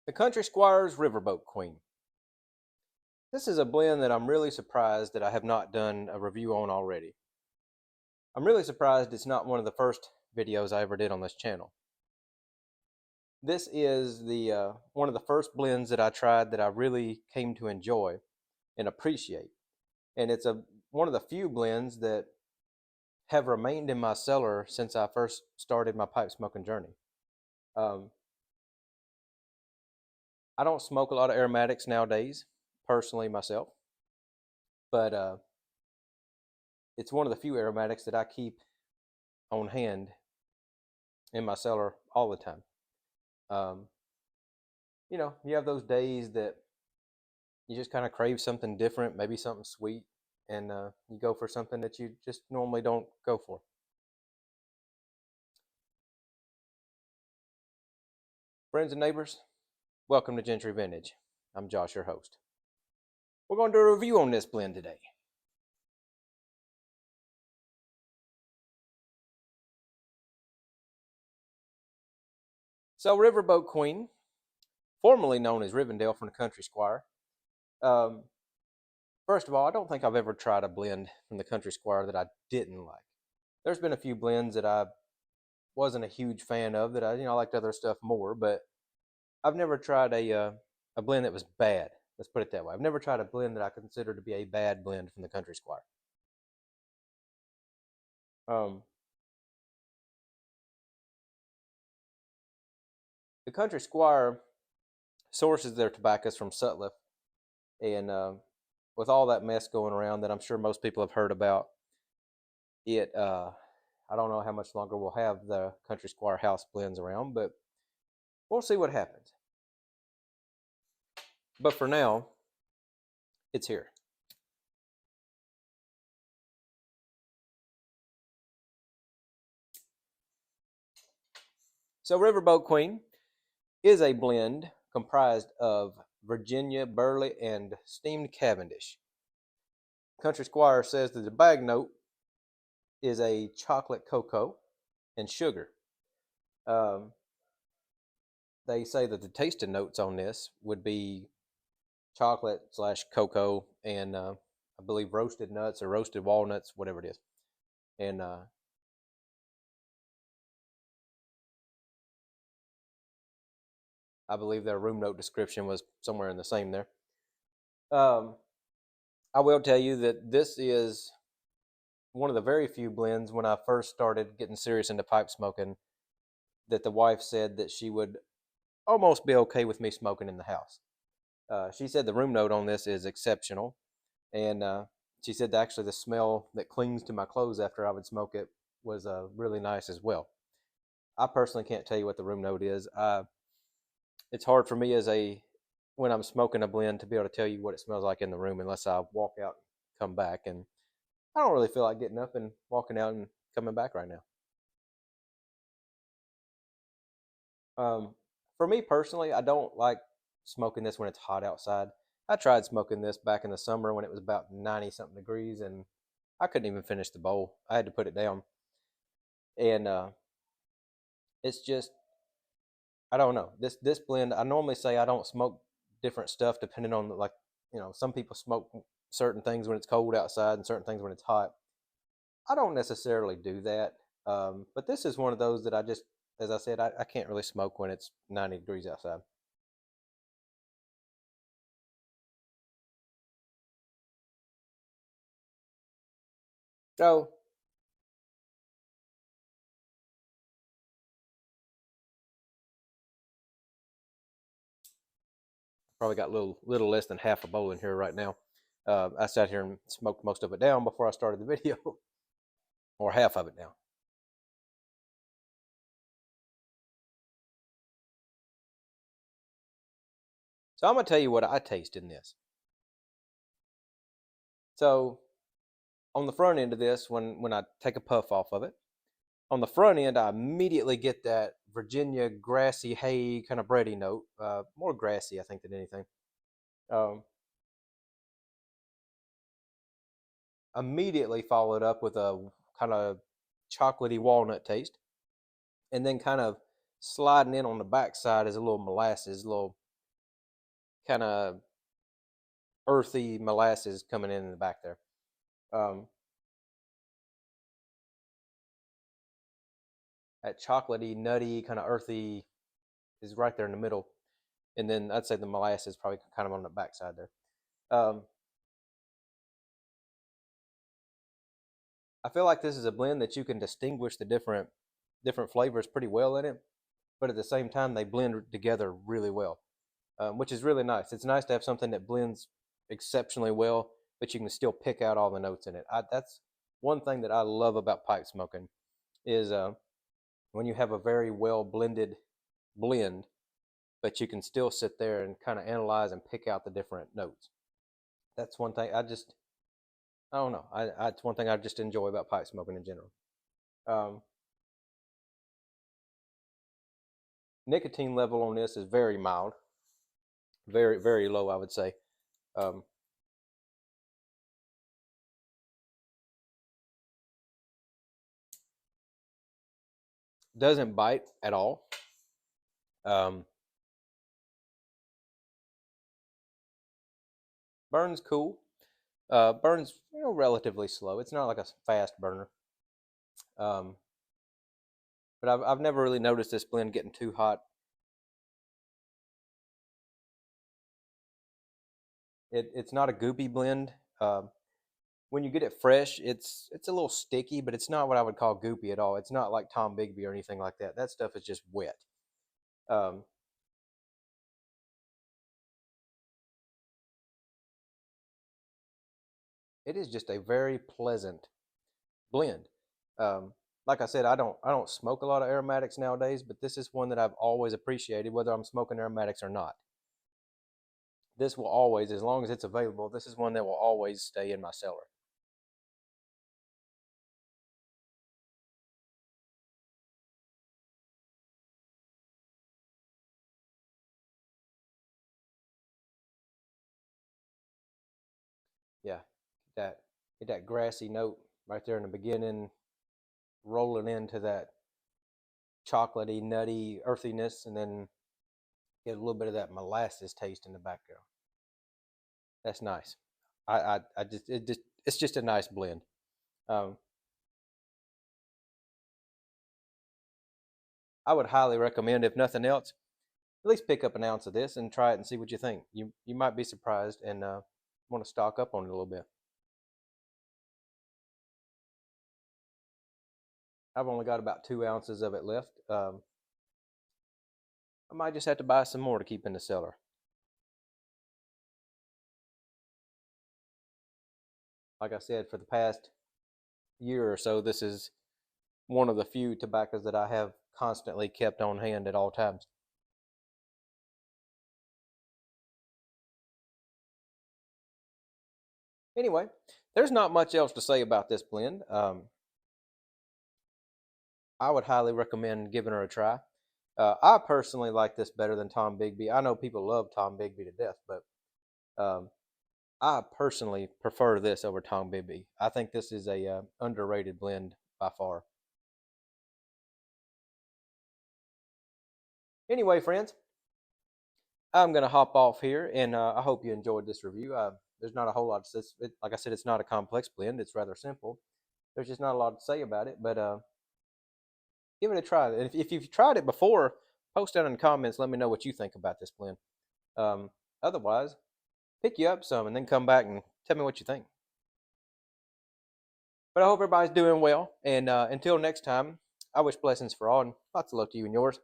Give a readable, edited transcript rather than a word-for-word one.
The Country Squire's Riverboat Queen. This is a blend that I'm really surprised that I have not done a review on already. I'm really surprised it's not one of the first videos I ever did on this channel. This is the one of the first blends that I tried that I really came to enjoy and appreciate. And it's one of the few blends that have remained in my cellar since I first started my pipe smoking journey. I don't smoke a lot of aromatics nowadays, personally myself, but it's one of the few aromatics that I keep on hand in my cellar all the time. Um, you have those days that you just kind of crave something different, maybe something sweet, and you go for something that you just normally don't go for. Friends and neighbors, welcome to Gentry Vintage. I'm Josh, your host. We're going to do a review on this blend today. So, Riverboat Queen, formerly known as Rivendell from the Country Squire. First of all, I don't think I've ever tried a blend from the Country Squire that I didn't like. There's been a few blends that I wasn't a huge fan of that I liked other stuff more, but I've never tried a blend that was bad. Let's put it that way. I've never tried a blend that I consider to be a bad blend from the Country Squire. The Country Squire sources their tobaccos from Sutliff, and with all that mess going around that I'm sure most people have heard about, I don't know how much longer we'll have the Country Squire house blends around, but we'll see what happens. But for now, it's here. So Riverboat Queen is a blend comprised of Virginia Burley and steamed Cavendish. Country Squire says that the bag note is a chocolate cocoa and sugar. They say that the tasting notes on this would be chocolate / cocoa and I believe roasted nuts or roasted walnuts, whatever it is. And I believe their room note description was somewhere in the same there. I will tell you that this is one of the very few blends when I first started getting serious into pipe smoking that the wife said that she would almost be okay with me smoking in the house. She said the room note on this is exceptional, and she said that actually the smell that clings to my clothes after I would smoke it was really nice as well. I personally can't tell you what the room note is. It's hard for me when I'm smoking a blend to be able to tell you what it smells like in the room unless I walk out and come back, and I don't really feel like getting up and walking out and coming back right now. For me personally, I don't like smoking this when it's hot outside. I tried smoking this back in the summer when it was about 90 something degrees, and I couldn't even finish the bowl. I had to put it down. And it's just, I don't know. This blend, I normally say I don't smoke different stuff depending on some people smoke certain things when it's cold outside and certain things when it's hot. I don't necessarily do that. But this is one of those that I just, as I said, I can't really smoke when it's 90 degrees outside. So probably got a little less than half a bowl in here right now. I sat here and smoked most of it down before I started the video, or half of it now. So I'm gonna tell you what I taste in this. So on the front end of this, when I take a puff off of it, on the front end, I immediately get that Virginia grassy hay kind of bready note, more grassy, I think, than anything. Immediately followed up with a kind of chocolatey walnut taste, and then kind of sliding in on the backside is a little molasses, a little kind of earthy molasses coming in the back there. Um, that chocolatey, nutty, kind of earthy is right there in the middle, and then I'd say the molasses probably kind of on the backside there. Um, I feel like this is a blend that you can distinguish the different flavors pretty well in it, but at the same time they blend together really well, which is really nice. It's nice to have something that blends exceptionally well, but you can still pick out all the notes in it. That's one thing that I love about pipe smoking is when you have a very well blended blend, but you can still sit there and kind of analyze and pick out the different notes. That's one thing I don't know. It's one thing I just enjoy about pipe smoking in general. Um, Nicotine level on this is very mild, very low, I would say. Um, doesn't bite at all. Um, burns cool. Burns relatively slow. It's not like a fast burner. Um, but I've never really noticed this blend getting too hot. It's not a goopy blend. When you get it fresh, it's a little sticky, but it's not what I would call goopy at all. It's not like Tom Bigby or anything like that. That stuff is just wet. Um, it is just a very pleasant blend. Um, like I said, I don't smoke a lot of aromatics nowadays, but this is one that I've always appreciated, whether I'm smoking aromatics or not. This will always, as long as it's available, this is one that will always stay in my cellar. Yeah, get that grassy note right there in the beginning, rolling into that chocolatey, nutty earthiness, and then get a little bit of that molasses taste in the background. That's nice. I just it's just a nice blend. Um, I would highly recommend, if nothing else, at least pick up an ounce of this and try it and see what you think. You might be surprised and want to stock up on it a little bit. I've only got about 2 ounces of it left. I might just have to buy some more to keep in the cellar. Like I said, for the past year or so, this is one of the few tobaccos that I have constantly kept on hand at all times. Anyway, there's not much else to say about this blend. I would highly recommend giving her a try. I personally like this better than Tom Bigby. I know people love Tom Bigby to death, but um, I personally prefer this over Tom Bigby. I think this is a underrated blend by far. Anyway, friends, I'm going to hop off here, and I hope you enjoyed this review. There's not a whole lot. Like I said, it's not a complex blend. It's rather simple. There's just not a lot to say about it, but give it a try. And if you've tried it before, post down in the comments. Let me know what you think about this blend. Otherwise, pick you up some and then come back and tell me what you think. But I hope everybody's doing well. And until next time, I wish blessings for all and lots of luck to you and yours.